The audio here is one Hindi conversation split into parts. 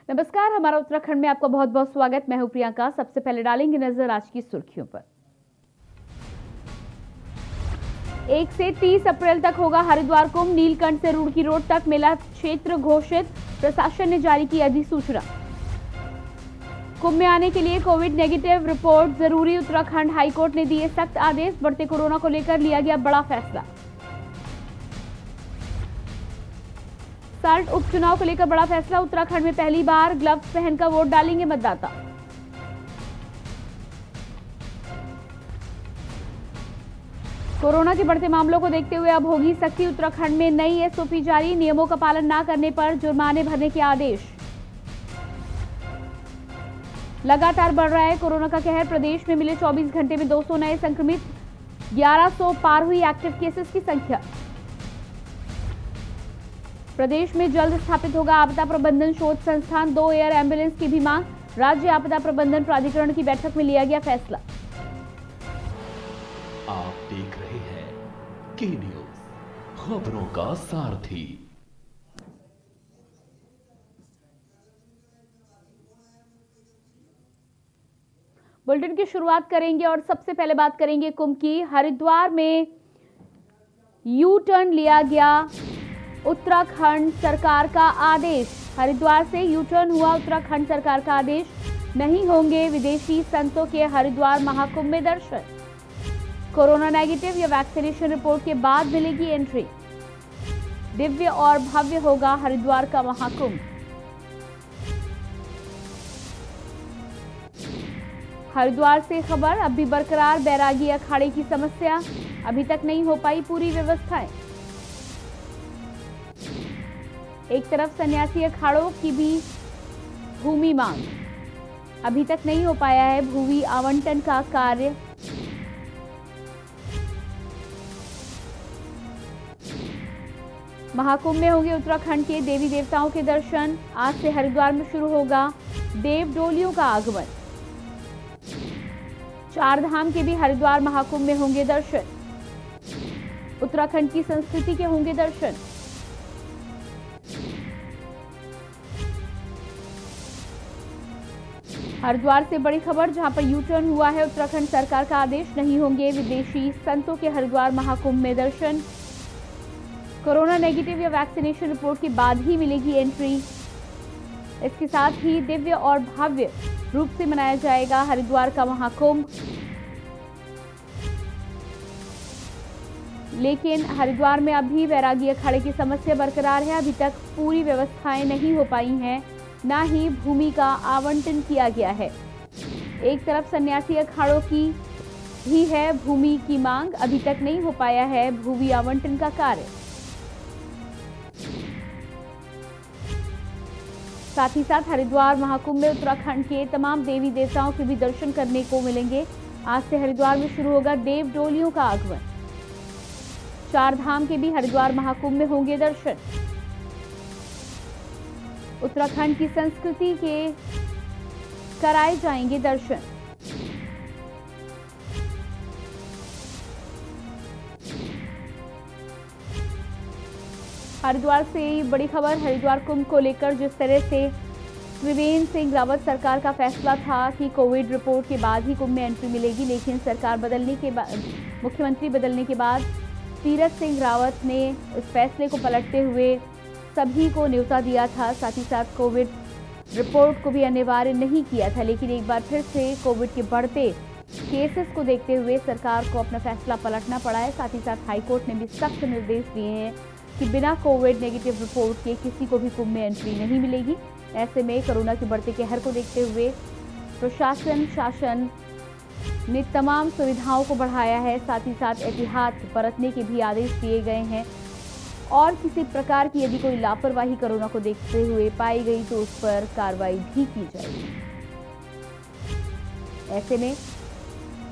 नमस्कार, हमारा उत्तराखंड में आपका बहुत बहुत स्वागत। मैं हूं प्रियंका। सबसे पहले डालेंगे नजर आज की सुर्खियों पर। 1 से 30 अप्रैल तक होगा हरिद्वार कुंभ। नीलकंठ से रुड़की रोड तक मेला क्षेत्र घोषित, प्रशासन ने जारी की अधिसूचना। कुंभ में आने के लिए कोविड नेगेटिव रिपोर्ट जरूरी, उत्तराखंड हाईकोर्ट ने दिए सख्त आदेश। बढ़ते कोरोना को लेकर लिया गया बड़ा फैसला। साल्ट उपचुनाव को लेकर बड़ा फैसला। उत्तराखंड में पहली बार ग्लव्स पहनकर वोट डालेंगे मतदाता। कोरोना के बढ़ते मामलों को देखते हुए अब होगी सख्ती। उत्तराखंड में नई एसओपी जारी। नियमों का पालन न करने पर जुर्माने भरने के आदेश। लगातार बढ़ रहा है कोरोना का कहर। प्रदेश में मिले 24 घंटे में 200 नए संक्रमित, 1100 पार हुई एक्टिव केसेस की संख्या। प्रदेश में जल्द स्थापित होगा आपदा प्रबंधन शोध संस्थान। 2 एयर एम्बुलेंस की भी मांग। राज्य आपदा प्रबंधन प्राधिकरण की बैठक में लिया गया फैसला। आप देख रहे हैं के न्यूज, खबरों का सारथी। बुलेटिन की शुरुआत करेंगे और सबसे पहले बात करेंगे कुंभ की। हरिद्वार में यू टर्न लिया गया, उत्तराखंड सरकार का आदेश। हरिद्वार से यू टर्न हुआ उत्तराखंड सरकार का आदेश। नहीं होंगे विदेशी संतों के हरिद्वार महाकुंभ में दर्शन। कोरोना नेगेटिव या वैक्सीनेशन रिपोर्ट के बाद मिलेगी एंट्री। दिव्य और भव्य होगा हरिद्वार का महाकुंभ। हरिद्वार से खबर, अब भी बरकरार बैरागी अखाड़े की समस्या। अभी तक नहीं हो पाई पूरी व्यवस्थाएं। एक तरफ सन्यासी अखाड़ों की भी भूमि मांग। अभी तक नहीं हो पाया है भूमि आवंटन का कार्य। महाकुंभ में होंगे उत्तराखंड के देवी देवताओं के दर्शन। आज से हरिद्वार में शुरू होगा देव डोलियों का आगमन। 4 धाम के भी हरिद्वार महाकुंभ में होंगे दर्शन। उत्तराखंड की संस्कृति के होंगे दर्शन। हरिद्वार से बड़ी खबर, जहां पर यू टर्न हुआ है उत्तराखंड सरकार का आदेश। नहीं होंगे विदेशी संतों के हरिद्वार महाकुंभ में दर्शन। कोरोना नेगेटिव या वैक्सीनेशन रिपोर्ट के बाद ही मिलेगी एंट्री। इसके साथ ही दिव्य और भव्य रूप से मनाया जाएगा हरिद्वार का महाकुंभ। लेकिन हरिद्वार में अभी बैरागी अखाड़े की समस्या बरकरार है। अभी तक पूरी व्यवस्थाएं नहीं हो पाई हैं, ना ही भूमि का आवंटन किया गया है। एक तरफ सन्यासी अखाड़ों की भी है भूमि की मांग। अभी तक नहीं हो पाया है भूमि आवंटन का कार्य। साथ ही साथ हरिद्वार महाकुंभ में उत्तराखंड के तमाम देवी देवताओं के भी दर्शन करने को मिलेंगे। आज से हरिद्वार में शुरू होगा देव डोलियों का आगमन। 4 धाम के भी हरिद्वार महाकुंभ में होंगे दर्शन। उत्तराखंड की संस्कृति के कराए जाएंगे दर्शन। हरिद्वार से बड़ी खबर, हरिद्वार कुंभ को लेकर जिस तरह से त्रिवेंद्र सिंह रावत सरकार का फैसला था कि कोविड रिपोर्ट के बाद ही कुंभ में एंट्री मिलेगी, लेकिन सरकार बदलने के बाद, मुख्यमंत्री बदलने के बाद तीरथ सिंह रावत ने इस फैसले को पलटते हुए सभी को न्योता दिया था। साथ ही साथ कोविड रिपोर्ट को भी अनिवार्य नहीं किया था। लेकिन एक बार फिर से कोविड के बढ़ते केसेस को देखते हुए सरकार को अपना फैसला पलटना पड़ा है। साथ ही साथ हाईकोर्ट ने भी सख्त निर्देश दिए हैं कि बिना कोविड नेगेटिव रिपोर्ट के किसी को भी कुंभ में एंट्री नहीं मिलेगी। ऐसे में कोरोना के बढ़ते कहर को देखते हुए प्रशासन शासन ने तमाम सुविधाओं को बढ़ाया है। साथ ही साथ एहतियात बरतने के भी आदेश दिए गए हैं और किसी प्रकार की यदि कोई लापरवाही कोरोना को देखते हुए पाई गई तो उस पर कार्रवाई भी की जाएगी। ऐसे में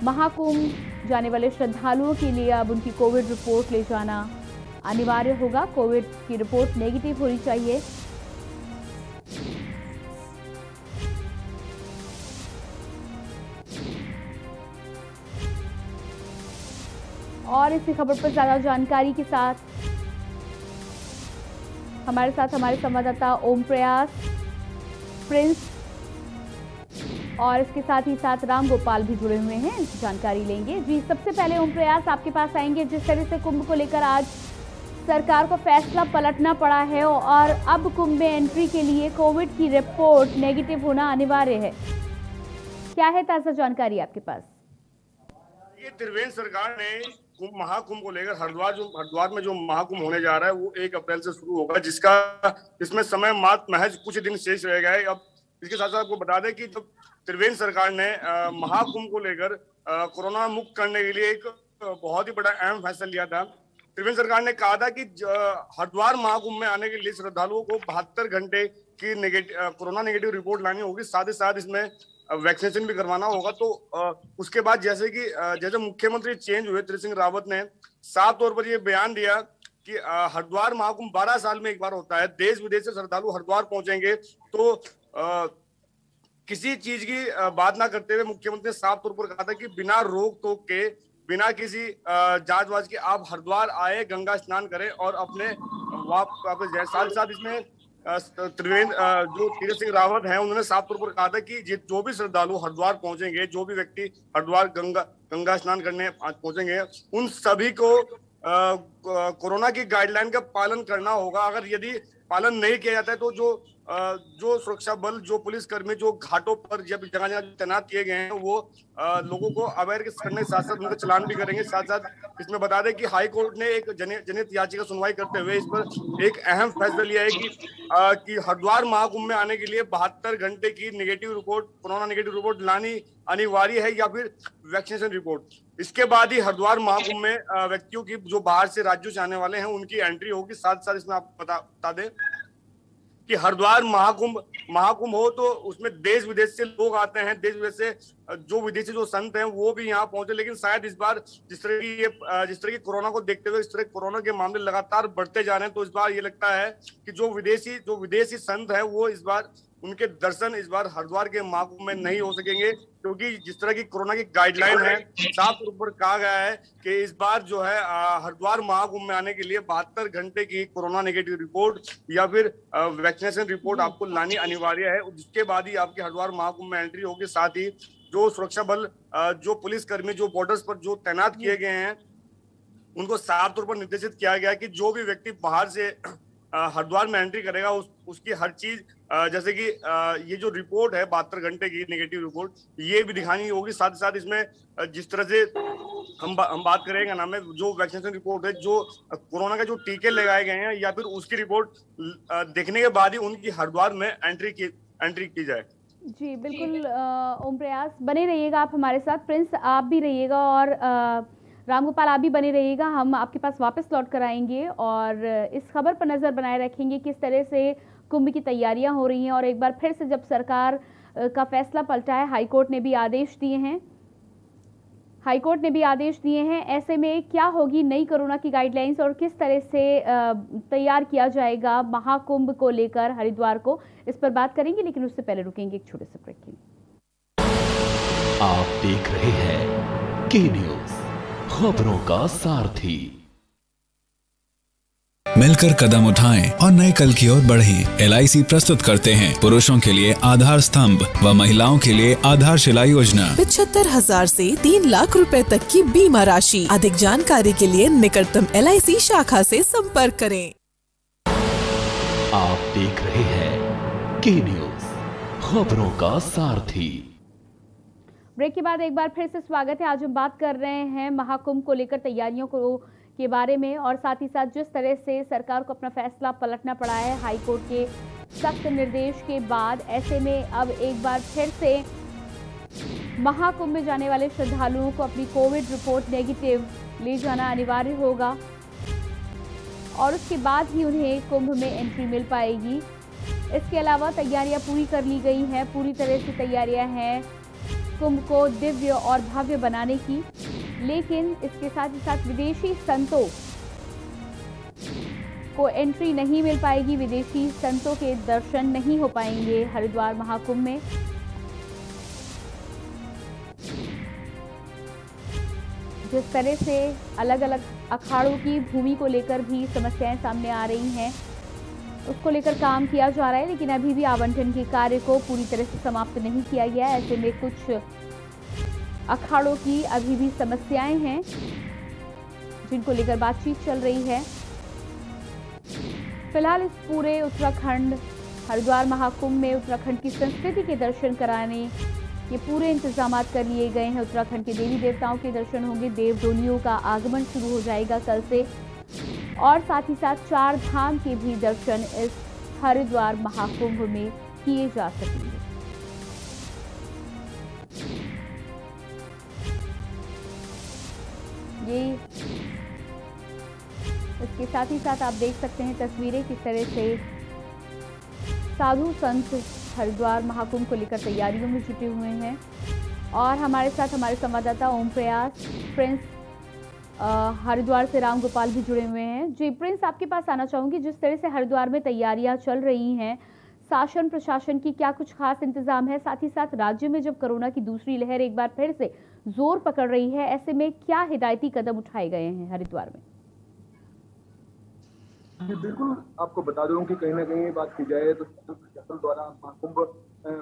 महाकुंभ जाने वाले श्रद्धालुओं के लिए अब उनकी कोविड रिपोर्ट ले जाना अनिवार्य होगा। कोविड की रिपोर्ट नेगेटिव होनी चाहिए। और इसी खबर पर ज्यादा जानकारी के साथ हमारे संवाददाता ओम प्रयास। प्रिंस और इसके साथ ही साथ राम गोपाल भी जुड़े हुए हैं, जानकारी लेंगे। जी, सबसे पहले ओम प्रयास आपके पास आएंगे। जिस तरह से कुंभ को लेकर आज सरकार को फैसला पलटना पड़ा है और अब कुंभ में एंट्री के लिए कोविड की रिपोर्ट नेगेटिव होना अनिवार्य है, क्या है ताजा जानकारी आपके पास? ये त्रिवेंद्र सरकार ने महाकुंभ को लेकर हरिद्वार में जो महाकुंभ होने जा रहा है वो 1 अप्रैल से शुरू होगा, जिसमें समय मात्र महज कुछ दिन शेष रह गए। अब इसके साथ साथ आपको बता दें कि जब त्रिवेंद्र सरकार ने महाकुंभ को लेकर कोरोना मुक्त करने के लिए एक बहुत ही बड़ा अहम फैसला लिया था। त्रिवेंद्र सरकार ने कहा था कि हरिद्वार महाकुंभ में आने के लिए श्रद्धालुओं को 72 घंटे की कोरोना नेगेटिव रिपोर्ट लानी होगी, साथ ही साथ इसमें वैक्सीनेशन भी करवाना होगा। तो उसके बाद जैसे मुख्यमंत्री चेंज हुए, त्रिवेंद्र सिंह रावत ने साफ तौर पर यह बयान दिया कि हरिद्वार महाकुंभ 12 साल में एक बार होता है, देश विदेश से श्रद्धालु हरिद्वार पहुंचेंगे। तो किसी चीज की बात ना करते हुए मुख्यमंत्री ने साफ तौर पर कहा था कि बिना रोक टोक के, बिना किसी जांच वाज के आप हरिद्वार आए, गंगा स्नान करें और अपने साथ साथ इसमें जो तीरथ सिंह रावत हैं उन्होंने साफ तौर पर कहा था कि जो भी श्रद्धालु हरिद्वार पहुंचेंगे, जो भी व्यक्ति हरिद्वार गंगा स्नान करने पहुंचेंगे, उन सभी को कोरोना की गाइडलाइन का पालन करना होगा। अगर यदि पालन नहीं किया जाता है तो जो सुरक्षा बल, जो पुलिस कर्मी जो घाटों पर जब जगह जगह तैनात किए गए हैं वो लोगों को अवेयर करने के साथ साथ उनका चलान भी करेंगे। साथ साथ इसमें बता दें कि हाई कोर्ट ने एक जनहित याचिका सुनवाई करते हुए इस पर एक अहम फैसला लिया है कि हरिद्वार महाकुंभ में आने के लिए 72 घंटे की कोरोना नेगेटिव रिपोर्ट लानी अनिवार्य है या फिर वैक्सीनेशन रिपोर्ट। इसके बाद ही हरिद्वार महाकुंभ में व्यक्तियों की जो बाहर से राज्यों से आने वाले हैं उनकी एंट्री होगी। साथ साथ इसमें आप बता दें कि हरिद्वार महाकुंभ हो तो उसमें देश विदेश से लोग आते हैं, देश विदेश से जो विदेशी जो संत हैं वो भी यहाँ पहुंचे। लेकिन शायद इस बार जिस तरह की कोरोना को देखते हुए इस तरह कोरोना के मामले लगातार बढ़ते जा रहे हैं, तो इस बार ये लगता है कि जो विदेशी संत हैं वो इस बार उनके दर्शन इस बार हरिद्वार के महाकुंभ में नहीं हो सकेंगे, क्योंकि जिस तरह की कोरोना की गाइडलाइन है साफ तौर पर कहा गया है कि इस बार जो है हरिद्वार महाकुंभ में आने के लिए 72 घंटे की कोरोना नेगेटिव रिपोर्ट या फिर वैक्सीनेशन रिपोर्ट आपको लानी अनिवार्य है। जिसके बाद ही आपके हरिद्वार महाकुंभ में एंट्री होगी। साथ ही जो सुरक्षा बल, जो पुलिस कर्मी जो बॉर्डर्स पर जो तैनात किए गए हैं उनको साफ तौर पर निर्देशित किया गया कि जो भी व्यक्ति बाहर से हरिद्वार में एंट्री करेगा उसकी हर चीज, जैसे कि ये जो रिपोर्ट है 72 घंटे की नेगेटिव रिपोर्ट, ये भी दिखानी होगी। साथ ही साथ इसमें जिस तरह से हम बात करेंगे ना, में जो वैक्सीनेशन रिपोर्ट है, जो कोरोना के जो टीके लगाए गए हैं या फिर उसकी रिपोर्ट देखने के बाद ही उनकी हरिद्वार में एंट्री की जाए। जी बिल्कुल ओम प्रयास, बने रहिएगा आप हमारे साथ। प्रिंस आप भी रहिएगा और राम गोपाल आप भी बने रहिएगा, हम आपके पास वापस लौट कर आएंगे और इस खबर पर नज़र बनाए रखेंगे किस तरह से कुंभ की तैयारियां हो रही हैं। और एक बार फिर से जब सरकार का फैसला पलटा है, हाईकोर्ट ने भी आदेश दिए हैं, ऐसे में क्या होगी नई कोरोना की गाइडलाइंस और किस तरह से तैयार किया जाएगा महाकुंभ को लेकर हरिद्वार को, इस पर बात करेंगे। लेकिन उससे पहले रुकेंगे एक छोटे से ब्रेक के लिए। आप देख रहे हैं के न्यूज़, खबरों का सारथी। मिलकर कदम उठाएं और नए कल की ओर बढ़ें। LIC प्रस्तुत करते हैं पुरुषों के लिए आधार स्तंभ व महिलाओं के लिए आधारशिला योजना। 75,000 से 3 लाख रुपए तक की बीमा राशि। अधिक जानकारी के लिए निकटतम LIC शाखा से संपर्क करें। आप देख रहे हैं के न्यूज़, खबरों का सारथी। ब्रेक के बाद एक बार फिर से स्वागत है। आज हम बात कर रहे हैं महाकुंभ को लेकर तैयारियों के बारे में और साथ ही साथ जिस तरह से सरकार को अपना फैसला पलटना पड़ा है हाईकोर्ट के सख्त निर्देश के बाद, ऐसे में अब एक बार फिर से महाकुंभ में जाने वाले श्रद्धालुओं को अपनी कोविड रिपोर्ट नेगेटिव ले जाना अनिवार्य होगा और उसके बाद ही उन्हें कुंभ में एंट्री मिल पाएगी। इसके अलावा तैयारियां पूरी कर ली गई हैं, पूरी तरह से तैयारियां हैं कुंभ को दिव्य और भव्य बनाने की। लेकिन इसके साथ ही साथ विदेशी संतों को एंट्री नहीं मिल पाएगी, विदेशी संतों के दर्शन नहीं हो पाएंगे हरिद्वार महाकुंभ में। जिस तरह से अलग अलग अखाड़ों की भूमि को लेकर भी समस्याएं सामने आ रही हैं, उसको लेकर काम किया जा रहा है, लेकिन अभी भी आवंटन के कार्य को पूरी तरह से समाप्त नहीं किया गया है। ऐसे में कुछ अखाड़ों की अभी भी समस्याएं हैं जिनको लेकर बातचीत चल रही है। फिलहाल इस पूरे उत्तराखंड हरिद्वार महाकुंभ में उत्तराखंड की संस्कृति के दर्शन कराने ये पूरे इंतजाम कर लिए गए हैं। उत्तराखंड के देवी देवताओं के दर्शन होंगे, देव डोलियों का आगमन शुरू हो जाएगा कल से, और साथ ही साथ 4 धाम के भी दर्शन इस हरिद्वार महाकुंभ में किए जा सकेंगे। ये इसके साथ ही साथ आप देख सकते हैं तस्वीरें किस तरह से साधु संत हरिद्वार महाकुंभ को लेकर तैयारियों में जुटे हुए हैं। और हमारे साथ हमारे संवाददाता ओम प्रयास प्रिंस हरिद्वार से राम गोपाल भी जुड़े हुए हैं। जी प्रिंस, आपके पास आना चाहूंगी, जिस तरह से हरिद्वार में तैयारियां चल रही हैं, शासन प्रशासन की क्या कुछ खास इंतजाम है? साथ ही साथ राज्य में जब कोरोना की दूसरी लहर एक बार फिर से जोर पकड़ रही है, ऐसे में क्या हिदायती कदम उठाए गए हैं हरिद्वार में? जी बिल्कुल, आपको बता दूं कि कहीं ना कहीं बात की जाए तो प्रशासन द्वारा महाकुंभ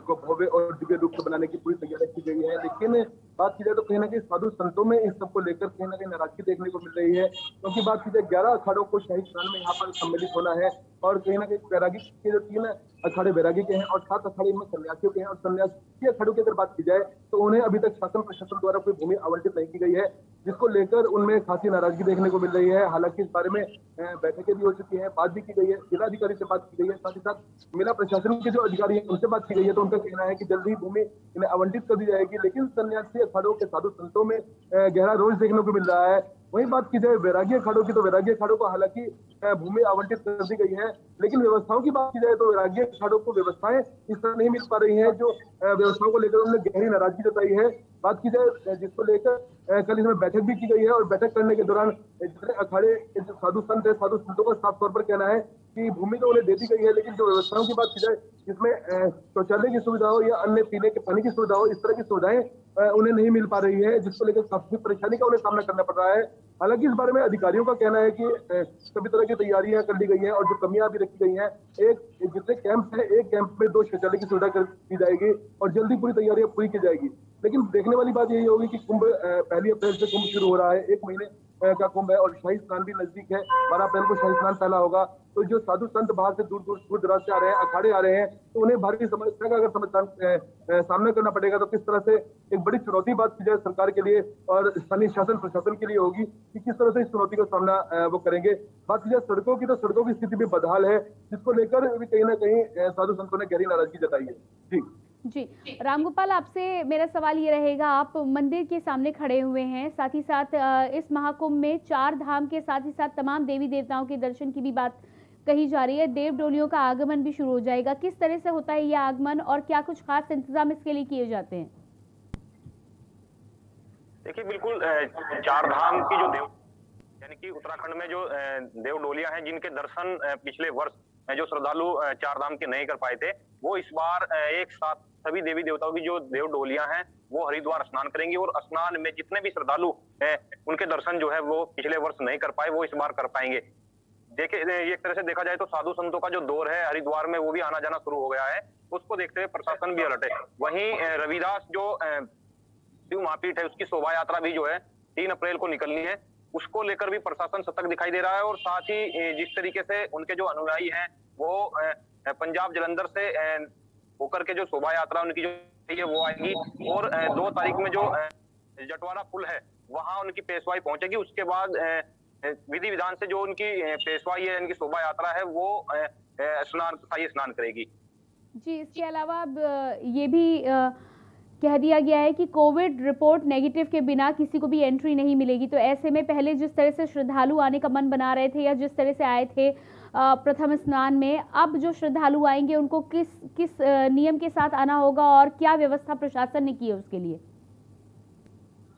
को भव्य और दिव्य रूप से बनाने की पूरी तैयारी की गई है। लेकिन बात की जाए तो कहीं ना कहीं साधु संतों में इस सबको लेकर कहीं ना कहीं नाराजगी देखने को मिल रही है, क्योंकि बात की जाए 11 अखाड़ों को शाही स्नान में यहाँ पर सम्मिलित होना है, और कहीं ना कहीं वैरागी के जो 3 अखाड़े वैरागी के हैं और 7 अखाड़े इनमें सन्यासियों के हैं। और सन्यासी अखाड़ों की अगर बात की जाए तो उन्हें अभी तक शासन प्रशासन द्वारा कोई भूमि आवंटित नहीं की गई है, जिसको लेकर उनमें खासी नाराजगी देखने को मिल रही है। हालांकि इस बारे में बैठकें भी हो चुकी है, बात भी की गई है, जिलाधिकारी से बात की गई है, साथ ही साथ मेला प्रशासन के जो अधिकारी हैं उनसे बात की गई है, तो उनका कहना है कि जल्द ही भूमि इन्हें आवंटित कर दी जाएगी। लेकिन सन्यासी अखाड़ों के साधु संतों में गहरा रोष देखने को मिल रहा है। वहीं बात की जाए वैरागी अखाड़ों की, तो वैरागी अखाड़ों को हालांकि भूमि आवंटित कर दी गई है, लेकिन व्यवस्थाओं की बात की जाए तो वैरागी अखाड़ों को व्यवस्थाएं इस तरह नहीं मिल पा रही हैं जो व्यवस्थाओं को लेकर उन्होंने गहरी नाराजगी जताई है। बात की जाए जिसको लेकर कल इसमें बैठक भी की गई है, और बैठक करने के दौरान जितने अखाड़े जो साधु संत है, साधु संतों का साफ तौर पर कहना है कि भूमि तो उन्हें दे दी गई है, लेकिन जो व्यवस्थाओं की बात की जाए जिसमें शौचालय की सुविधा हो या अन्य पीने के पानी की सुविधा हो, इस तरह की सुविधाएं उन्हें नहीं मिल पा रही है, जिसको लेकर काफी परेशानी का उन्हें सामना करना पड़ रहा है। हालांकि इस बारे में अधिकारियों का कहना है कि सभी तरह की तैयारियां कर ली गई हैं, और जो कमियां भी रखी गई हैं, जितने कैंप है, एक कैंप में 2 शौचालय की सुविधा कर दी जाएगी और जल्दी पूरी तैयारियां पूरी की जाएगी। लेकिन देखने वाली बात यही होगी कि कुंभ 1 अप्रैल से कुंभ शुरू हो रहा है, 1 महीने का कुंभ है, और शाही स्नान भी नजदीक है। 12 अप्रैल को शाही स्नान पहला होगा, तो जो साधु संत बाहर से दूर दराज से आ रहे हैं, अखाड़े आ रहे हैं, तो उन्हें भारी समस्या का अगर सामना करना पड़ेगा, तो किस तरह से एक बड़ी चुनौती बात की जाए सरकार के लिए और स्थानीय शासन प्रशासन के लिए होगी कि किस तरह से इस चुनौती का सामना वो करेंगे। बात की जाए सड़कों की, तो सड़कों की स्थिति भी बदहाल है, जिसको लेकर भी कहीं ना कहीं साधु संतों ने गहरी नाराजगी जताई है। जी रामगोपाल, आपसे मेरा सवाल ये रहेगा, आप मंदिर के सामने खड़े हुए हैं, साथ ही साथ इस महाकुंभ में 4 धाम के साथ ही साथ तमाम देवी देवताओं के दर्शन की भी बात कही जा रही है, देव डोलियों का आगमन भी शुरू हो जाएगा। किस तरह से होता है यह आगमन और क्या कुछ खास इंतजाम इसके लिए किए जाते हैं? देखिए बिल्कुल 4 धाम की जो देव यानी कि उत्तराखंड में जो देव डोलियां हैं, जिनके दर्शन पिछले वर्ष जो श्रद्धालु 4 धाम के नहीं कर पाए थे, वो इस बार एक साथ सभी देवी देवताओं की जो देव डोलियां हैं वो हरिद्वार स्नान करेंगी, और स्नान में जितने भी श्रद्धालु हैं उनके दर्शन जो है वो पिछले वर्ष नहीं कर पाए, वो इस बार कर पाएंगे। देखिए एक तरह से देखा जाए तो साधु संतों का जो दौर है हरिद्वार में, वो भी आना जाना शुरू हो गया है, उसको देखते हुए प्रशासन भी अलर्ट है। वहीं रविदास जो शिव महापीठ है, उसकी शोभा यात्रा भी जो है 3 अप्रैल को निकलनी है, उसको लेकर भी प्रशासन सतर्क दिखाई दे रहा है। और साथ ही जिस तरीके से उनके जो अनुयायी हैं वो पंजाब जलंधर से होकर के जो शोभा यात्रा उनकी जो है वो आएगी, और 2 तारीख में जो जटवाड़ा पुल है वहां उनकी पेशवाई पहुंचेगी। उसके बाद विधि विधान से जो उनकी पेशवाई है, इनकी शोभा यात्रा है, वो शाही स्नान करेगी। जी, इसके अलावा अब ये भी कह दिया गया है कि कोविड रिपोर्ट नेगेटिव के बिना किसी को भी एंट्री नहीं मिलेगी। तो ऐसे में पहले जिस तरह से श्रद्धालु आने का मन बना रहे थे या जिस तरह से आए थे प्रथम स्नान में, अब जो श्रद्धालु आएंगे उनको किस नियम के साथ आना होगा और क्या व्यवस्था प्रशासन ने की है उसके लिए?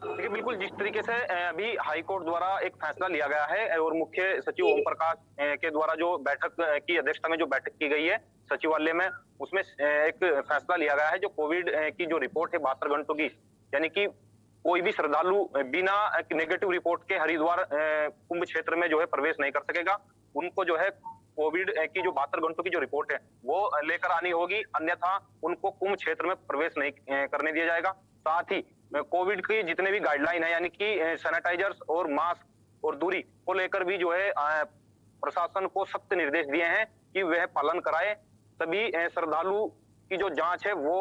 देखिए बिल्कुल जिस तरीके से अभी हाई कोर्ट द्वारा एक फैसला लिया गया है, और मुख्य सचिव ओम प्रकाश के द्वारा जो बैठक की अध्यक्षता में जो बैठक की गई है सचिवालय में, उसमें एक फैसला लिया गया है जो कोविड की जो रिपोर्ट है 72 घंटों की, यानी कि कोई भी श्रद्धालु बिना नेगेटिव रिपोर्ट के हरिद्वार कुंभ क्षेत्र में जो है प्रवेश नहीं कर सकेगा। उनको जो है कोविड की जो 72 घंटों की जो रिपोर्ट है वो लेकर आनी होगी, अन्यथा उनको कुंभ क्षेत्र में प्रवेश नहीं करने दिया जाएगा। साथ ही कोविड की जितने भी गाइडलाइन है, यानी कि सैनिटाइजर्स और मास्क और दूरी को लेकर भी जो है प्रशासन को सख्त निर्देश दिए हैं कि वह पालन कराए। सभी श्रद्धालु की जो जांच है वो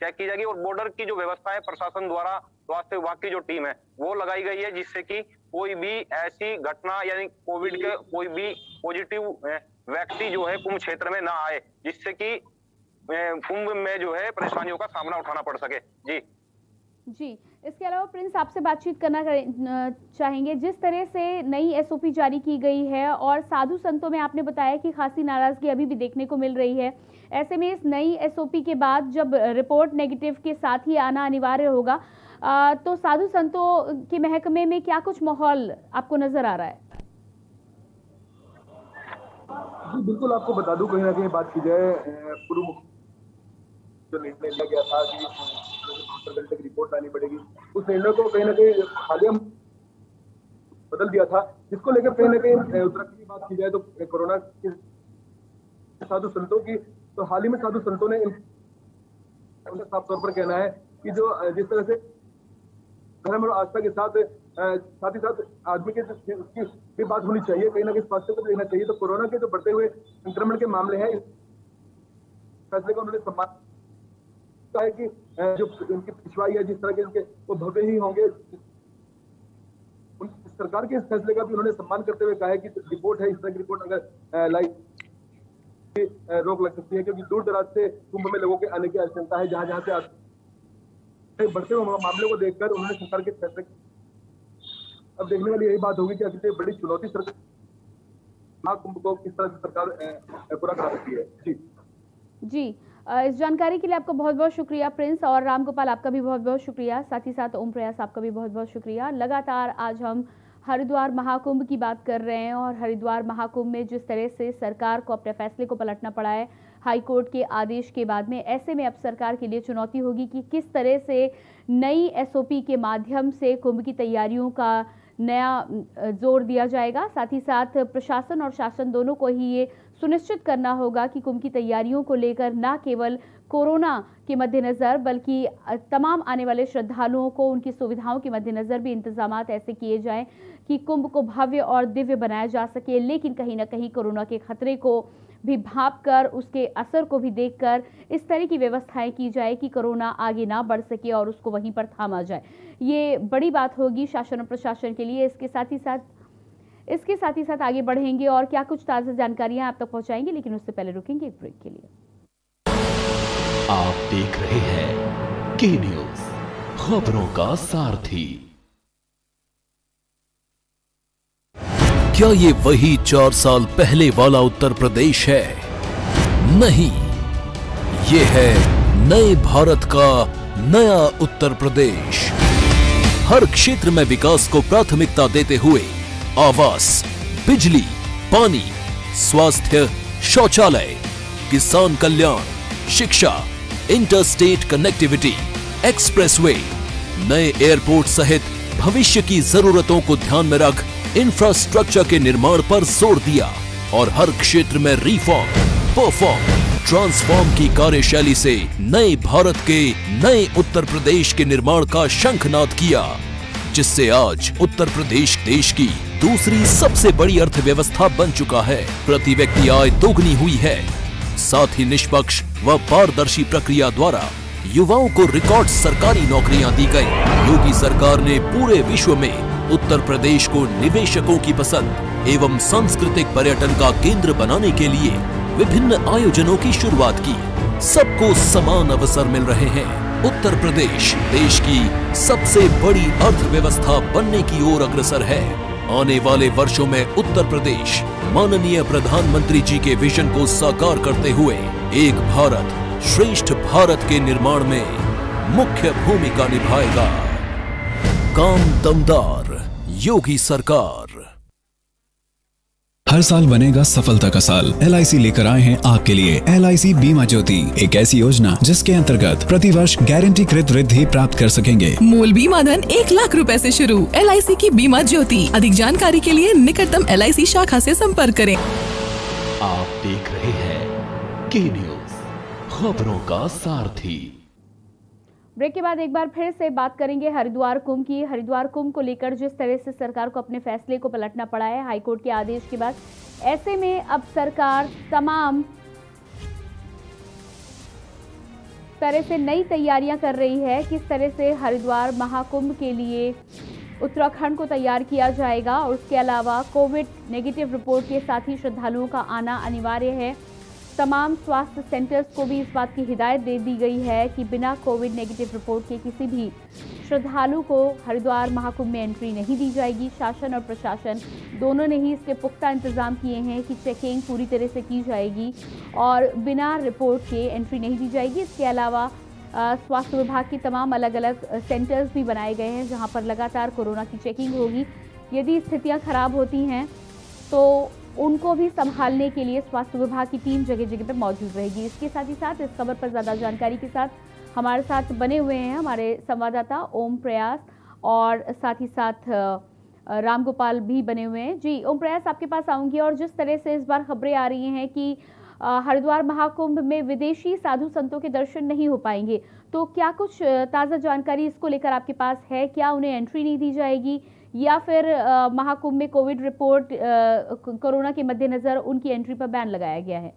चेक की जाएगी और बॉर्डर की जो व्यवस्था है प्रशासन द्वारा स्वास्थ्य विभाग की जो टीम है वो लगाई गई है, जिससे कि कोई भी ऐसी घटना यानी कोविड के कोई भी पॉजिटिव व्यक्ति जो है कुंभ क्षेत्र में ना आए, जिससे कि कुंभ में जो है परेशानियों का सामना उठाना पड़ सके। जी, इसके अलावा प्रिंस आपसे बातचीत करना चाहेंगे। जिस तरह से नई एसओपी जारी की गई है और साधु संतों में आपने बताया कि खासी नाराजगी अभी भी देखने को मिल रही है, ऐसे में इस नई एसओपी के बाद जब रिपोर्ट नेगेटिव के साथ ही आना अनिवार्य होगा, तो साधु संतों के महकमे में क्या कुछ माहौल आपको नजर आ रहा है? जी बिल्कुल, आपको बता दूं, कहीं ना कहीं बात की जाए पूर्व जो निर्णय लिया गया था कि 72 घंटे की रिपोर्ट लानी पड़ेगी, उस निर्णय को कहीं ना कहीं हालिया बदल दिया था, जिसको लेकर कहीं ना कहीं उत्तराखंड की बात की जाए तो कोरोना के साधु संतों की, तो हाल ही में साधु संतों ने साफ तौर पर कहना है कि जो जिस तरह से धर्म और आस्था के साथ ही साथ आदमी के उसकी भी बात होनी चाहिए, कहीं ना कहीं स्वास्थ्य को देखना चाहिए। तो कोरोना के जो बढ़ते हुए संक्रमण के मामले हैं, इस फैसले को उन्होंने सम्मान है कि जो उनकी पिछवाई है, जिस तरह के उनके वो भव्य ही होंगे। सरकार के इस फैसले का भी उन्होंने सम्मान करते हुए कहा है कि रिपोर्ट है, इस तरह की रिपोर्ट अगर लाई रोक लग सकती है, क्योंकि दूर दराज से कुंभ में लोगों के आने की आशंका है। जहां से बढ़ते हुए मामलों को देखकर उन्होंने सरकार के फैसले, अब देखने वाली यही बात होगी कि कितनी बड़ी चुनौती सरकार महाकुंभ को किस तरह से सरकार पूरा कर सकती है। जी, इस जानकारी के लिए आपका बहुत बहुत शुक्रिया प्रिंस, और रामगोपाल आपका भी बहुत बहुत शुक्रिया, साथ ही साथ ओम प्रयास आपका भी बहुत बहुत शुक्रिया। लगातार आज हम हरिद्वार महाकुंभ की बात कर रहे हैं और हरिद्वार महाकुंभ में जिस तरह से सरकार को अपने फैसले को पलटना पड़ा है हाईकोर्ट के आदेश के बाद में, ऐसे में अब सरकार के लिए चुनौती होगी कि किस तरह से नई एसओपी के माध्यम से कुंभ की तैयारियों का नया जोर दिया जाएगा। साथ ही साथ प्रशासन और शासन दोनों को ही ये सुनिश्चित करना होगा कि कुंभ की तैयारियों को लेकर न केवल कोरोना के मद्देनज़र बल्कि तमाम आने वाले श्रद्धालुओं को उनकी सुविधाओं के मद्देनज़र भी इंतजाम ऐसे किए जाएं कि कुंभ को भव्य और दिव्य बनाया जा सके, लेकिन कहीं ना कहीं कोरोना के खतरे को भी भांपकर, उसके असर को भी देखकर इस तरह की व्यवस्थाएं की जाए कि कोरोना आगे ना बढ़ सके और उसको वहीं पर थामा जाए। ये बड़ी बात होगी शासन और प्रशासन के लिए। इसके साथ ही साथ आगे बढ़ेंगे और क्या कुछ ताज़ा जानकारियां आप तक पहुंचाएंगे, लेकिन उससे पहले रुकेंगे एक ब्रेक के लिए। आप देख रहे हैं के न्यूज़, खबरों का सारथी। क्या ये वही 4 साल पहले वाला उत्तर प्रदेश है? नहीं, ये है नए भारत का नया उत्तर प्रदेश। हर क्षेत्र में विकास को प्राथमिकता देते हुए आवास, बिजली, पानी, स्वास्थ्य, शौचालय, किसान कल्याण, शिक्षा, इंटरस्टेट कनेक्टिविटी, एक्सप्रेसवे, नए एयरपोर्ट सहित भविष्य की जरूरतों को ध्यान में रख इंफ्रास्ट्रक्चर के निर्माण पर जोर दिया और हर क्षेत्र में रिफॉर्म, परफॉर्म, ट्रांसफॉर्म की कार्यशैली से नए भारत के नए उत्तर प्रदेश के निर्माण का शंखनाद किया, जिससे आज उत्तर प्रदेश देश की दूसरी सबसे बड़ी अर्थव्यवस्था बन चुका है। प्रति व्यक्ति आय दोगुनी हुई है। साथ ही निष्पक्ष व पारदर्शी प्रक्रिया द्वारा युवाओं को रिकॉर्ड सरकारी नौकरियां दी गई। योगी सरकार ने पूरे विश्व में उत्तर प्रदेश को निवेशकों की पसंद एवं सांस्कृतिक पर्यटन का केंद्र बनाने के लिए विभिन्न आयोजनों की शुरुआत की। सबको समान अवसर मिल रहे हैं। उत्तर प्रदेश देश की सबसे बड़ी अर्थव्यवस्था बनने की ओर अग्रसर है। आने वाले वर्षों में उत्तर प्रदेश माननीय प्रधानमंत्री जी के विजन को साकार करते हुए एक भारत श्रेष्ठ भारत के निर्माण में मुख्य भूमिका निभाएगा। काम दमदार योगी सरकार। हर साल बनेगा सफलता का साल। LIC लेकर आए हैं आपके लिए LIC बीमा ज्योति, एक ऐसी योजना जिसके अंतर्गत प्रतिवर्ष गारंटी कृत वृद्धि प्राप्त कर सकेंगे। मूल बीमा धन 1 लाख रुपए से शुरू। LIC की बीमा ज्योति। अधिक जानकारी के लिए निकटतम LIC शाखा से संपर्क करें। आप की न्यूज, खबरों का सारथी। ब्रेक के बाद एक बार फिर से बात करेंगे हरिद्वार कुंभ की। हरिद्वार कुंभ को लेकर जिस तरह से सरकार को अपने फैसले को पलटना पड़ा है हाईकोर्ट के आदेश के बाद, ऐसे में अब सरकार तमाम तरह से नई तैयारियां कर रही है। किस तरह से हरिद्वार महाकुंभ के लिए उत्तराखंड को तैयार किया जाएगा और उसके अलावा कोविड नेगेटिव रिपोर्ट के साथ ही श्रद्धालुओं का आना अनिवार्य है। तमाम स्वास्थ्य सेंटर्स को भी इस बात की हिदायत दे दी गई है कि बिना कोविड नेगेटिव रिपोर्ट के किसी भी श्रद्धालु को हरिद्वार महाकुंभ में एंट्री नहीं दी जाएगी। शासन और प्रशासन दोनों ने ही इसके पुख्ता इंतजाम किए हैं कि चेकिंग पूरी तरह से की जाएगी और बिना रिपोर्ट के एंट्री नहीं दी जाएगी। इसके अलावा स्वास्थ्य विभाग की तमाम अलग अलग सेंटर्स भी बनाए गए हैं जहां पर लगातार कोरोना की चेकिंग होगी। यदि स्थितियां खराब होती हैं तो उनको भी संभालने के लिए स्वास्थ्य विभाग की टीम जगह जगह पे मौजूद रहेगी। इसके साथ ही साथ इस खबर पर ज़्यादा जानकारी के साथ हमारे साथ बने हुए हैं हमारे संवाददाता ओम प्रयास और साथ ही साथ राम गोपाल भी बने हुए हैं। जी ओम प्रयास, आपके पास आऊँगी। और जिस तरह से इस बार खबरें आ रही हैं कि हरिद्वार महाकुंभ में विदेशी साधु संतों के दर्शन नहीं हो पाएंगे, तो क्या कुछ ताज़ा जानकारी इसको लेकर आपके पास है? क्या उन्हें एंट्री नहीं दी जाएगी या फिर महाकुंभ में कोविड रिपोर्ट कोरोना के मद्देनजर उनकी एंट्री पर बैन लगाया गया है?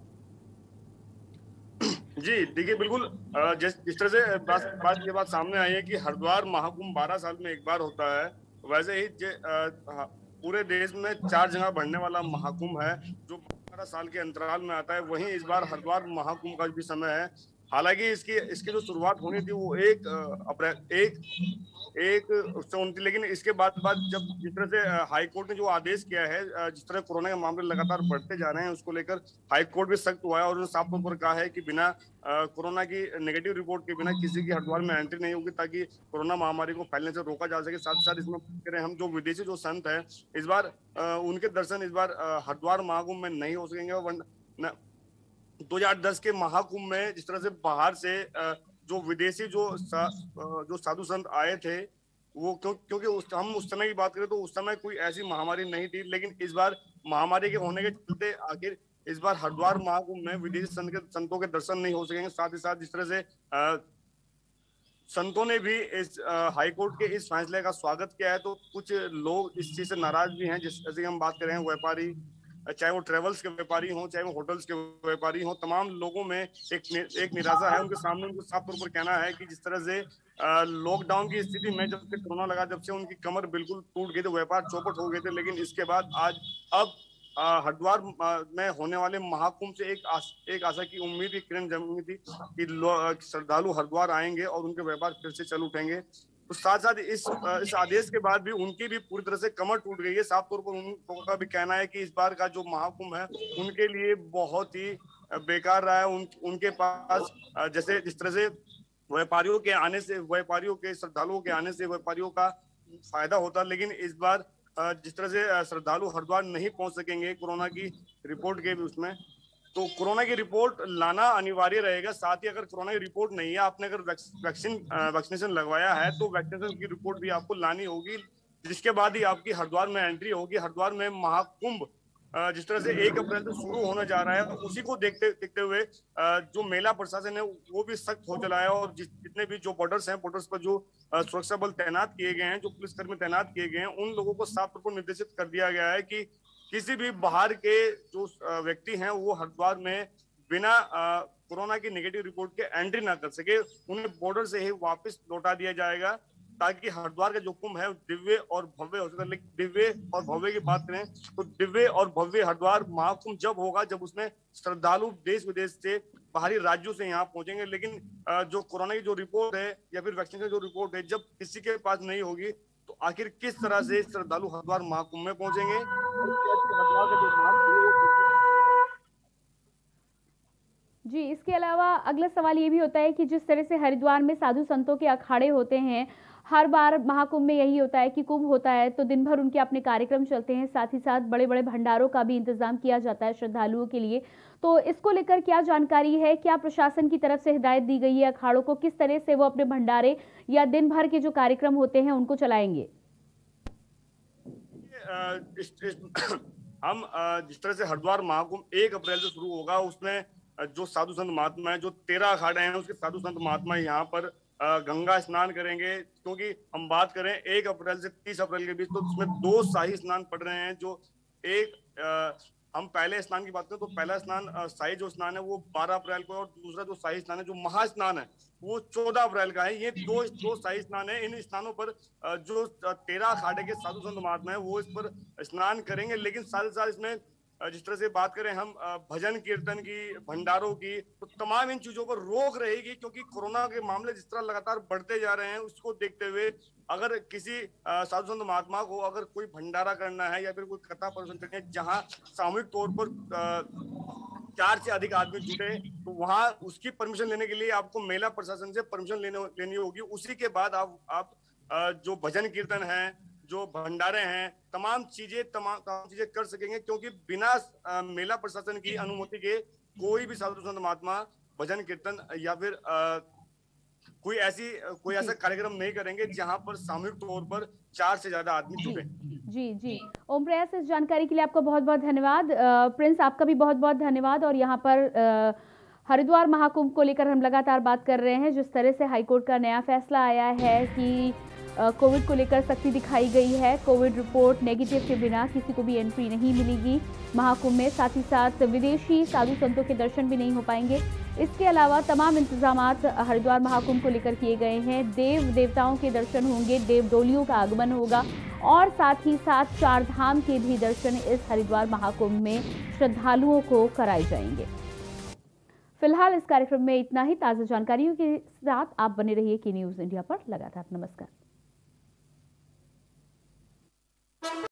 जी देखिए, बिल्कुल जिस तरह से ये बात सामने आई है कि हरिद्वार महाकुंभ 12 साल में एक बार होता है, वैसे ही पूरे देश में 4 जगह बढ़ने वाला महाकुंभ है जो 12 साल के अंतराल में आता है। वहीं इस बार हरिद्वार महाकुंभ का भी समय है। हालांकि इसकी जो शुरुआत होनी थी वो 1 अप्रैल उससे होनी थी, लेकिन इसके बाद जब जिस तरह से हाई कोर्ट ने जो आदेश किया है, जिस तरह कोरोना के मामले लगातार बढ़ते जा रहे हैं, उसको लेकर हाई कोर्ट भी सख्त हुआ है और उन्होंने साफ तौर पर कहा है कि बिना कोरोना की नेगेटिव रिपोर्ट के बिना किसी की हरिद्वार में एंट्री नहीं होगी ताकि कोरोना महामारी को फैलने से रोका जा सके। साथ ही साथ इसमें करें हम जो विदेशी जो संत है इस बार उनके दर्शन इस बार हरिद्वार महाकुंभ में नहीं हो सकेंगे। 2010 के महाकुंभ में जिस तरह से बाहर से जो विदेशी जो साधु संत आए थे वो क्योंकि हम उस समय की बात करें तो उस समय कोई ऐसी महामारी नहीं थी, लेकिन इस बार महामारी के होने के चलते आखिर इस बार हरिद्वार महाकुंभ में विदेशी संतों के दर्शन नहीं हो सकेंगे। साथ ही साथ जिस तरह से संतों ने भी इस हाईकोर्ट के इस फैसले का स्वागत किया है, तो कुछ लोग इस चीज से नाराज भी हैं। जैसे हम बात कर रहे हैं व्यापारी, चाहे वो ट्रेवल्स के व्यापारी हों चाहे वो होटल्स के व्यापारी हों, तमाम लोगों में एक निराशा है। उनके सामने उनको साफ तौर पर कहना है कि जिस तरह से लॉकडाउन की स्थिति में जब से कोरोना लगा जब से उनकी कमर बिल्कुल टूट गई थी, व्यापार चौपट हो गए थे, लेकिन इसके बाद अब हरिद्वार में होने वाले महाकुंभ से एक आशा की उम्मीद की किरण जमी थी कि श्रद्धालु हरिद्वार आएंगे और उनके व्यापार फिर से चल उठेंगे। तो साथ साथ इस आदेश के बाद भी उनकी भी पूरी तरह से कमर टूट गई है। साफ तौर पर उन लोगों का भी कहना है कि इस बार का जो महाकुंभ है उनके लिए बहुत ही बेकार रहा है। उनके पास जिस तरह से व्यापारियों के श्रद्धालुओं के आने से व्यापारियों का फायदा होता, लेकिन इस बार जिस तरह से श्रद्धालु हरिद्वार नहीं पहुंच सकेंगे कोरोना की रिपोर्ट के भी उसमें, तो कोरोना की रिपोर्ट लाना अनिवार्य रहेगा। साथ ही अगर कोरोना की रिपोर्ट नहीं है, आपने अगर वैक्सीनेशन लगवाया है तो वैक्सीनेशन की रिपोर्ट भी आपको लानी होगी, जिसके बाद ही आपकी हरिद्वार में एंट्री होगी। हरिद्वार में महाकुंभ जिस तरह से 1 अप्रैल से शुरू होने जा रहा है, उसी को देखते हुए जो मेला प्रशासन है वो भी सख्त हो चला है और जितने भी जो बॉर्डर्स हैं, बॉर्डर्स पर जो सुरक्षा बल तैनात किए गए हैं, जो पुलिसकर्मी तैनात किए गए हैं, उन लोगों को साफ तौर पर निर्देशित कर दिया गया है कि किसी भी बाहर के जो व्यक्ति हैं वो हरिद्वार में बिना कोरोना की नेगेटिव रिपोर्ट के एंट्री ना कर सके। उन्हें बॉर्डर से ही वापस लौटा दिया जाएगा ताकि हरिद्वार का जो कुंभ है दिव्य और भव्य हो सके। लेकिन दिव्य और भव्य की बात करें तो दिव्य और भव्य हरिद्वार महाकुंभ जब होगा जब उसमें श्रद्धालु देश विदेश से बाहरी राज्यों से यहाँ पहुंचेंगे। लेकिन जो कोरोना की जो रिपोर्ट है या फिर वैक्सीन की जो रिपोर्ट है जब किसी के पास नहीं होगी तो आखिर किस तरह से श्रद्धालु हरिद्वार महाकुंभ में पहुंचेंगे। जी, इसके अलावा अगला सवाल ये भी होता है कि जिस तरह से हरिद्वार में साधु संतों के अखाड़े होते हैं, हर बार महाकुंभ में यही होता है कि कुंभ होता है तो दिन भर उनके अपने कार्यक्रम चलते हैं, साथ ही साथ बड़े बड़े भंडारों का भी इंतजाम किया जाता है श्रद्धालुओं के लिए। तो इसको लेकर क्या जानकारी है? क्या प्रशासन की तरफ से हिदायत दी गई है अखाड़ों को, किस तरह से वो अपने भंडारे या दिन भर के जो कार्यक्रम होते हैं उनको चलाएंगे? हम जिस तरह से हरिद्वार महाकुंभ 1 अप्रैल से शुरू होगा, उसमें जो साधु संत महात्मा है, जो 13 अखाड़े हैं उसके साधु संत महात्मा यहाँ पर गंगा स्नान करेंगे। क्योंकि हम बात करें 1 अप्रैल से 30 अप्रैल के बीच, तो उसमें 2 शाही स्नान पड़ रहे हैं। जो एक हम पहले स्नान की बात करें तो पहला स्नान शाही जो स्नान है वो 12 अप्रैल को, और दूसरा जो शाही स्नान है जो महास्नान है वो 14 अप्रैल का है। ये दो शाही स्नान है। इन स्नानों पर जो 13 अखाड़े के साधु संत महात्मा है वो इस पर स्नान करेंगे। लेकिन साथ ही साथ इसमें जिस तरह से बात करें हम भजन कीर्तन की, भंडारों की, तो तमाम इन चीजों पर रोक रहेगी। क्योंकि कोरोना के मामले जिस तरह लगातार बढ़ते जा रहे हैं उसको देखते हुए अगर किसी साधु संत महात्मा को अगर कोई भंडारा करना है या फिर कोई कथा प्रवचन करनी है जहां सामूहिक तौर पर 4 से अधिक आदमी जुटे, तो वहां उसकी परमिशन लेने के लिए आपको मेला प्रशासन से परमिशन लेनी होगी। उसी के बाद आप जो भजन कीर्तन है, जो भंडारे हैं, तमाम चीजें कर सकेंगे। क्योंकि बिना मेला प्रशासन की अनुमति के कोई भी साधु संत महात्मा भजन कीर्तन या फिर कोई ऐसा कार्यक्रम नहीं करेंगे जहां पर सामूहिक तौर पर 4 से ज्यादा आदमी जुटे। जी ओम प्रयास, इस जानकारी के लिए आपका बहुत बहुत धन्यवाद। प्रिंस, आपका भी बहुत बहुत धन्यवाद। और यहाँ पर हरिद्वार महाकुंभ को लेकर हम लगातार बात कर रहे हैं। जिस तरह से हाईकोर्ट का नया फैसला आया है कि कोविड को लेकर सख्ती दिखाई गई है, कोविड रिपोर्ट नेगेटिव के बिना किसी को भी एंट्री नहीं मिलेगी महाकुंभ में। साथ ही साथ विदेशी साधु संतों के दर्शन भी नहीं हो पाएंगे। इसके अलावा तमाम इंतजामात हरिद्वार महाकुंभ को लेकर किए गए हैं। देव देवताओं के दर्शन होंगे, देव डोलियों का आगमन होगा और साथ ही साथ 4 धाम के भी दर्शन इस हरिद्वार महाकुंभ में श्रद्धालुओं को कराए जाएंगे। फिलहाल इस कार्यक्रम में इतना ही। ताज़ा जानकारियों के साथ आप बने रहिए की न्यूज़ इंडिया पर लगातार। नमस्कार।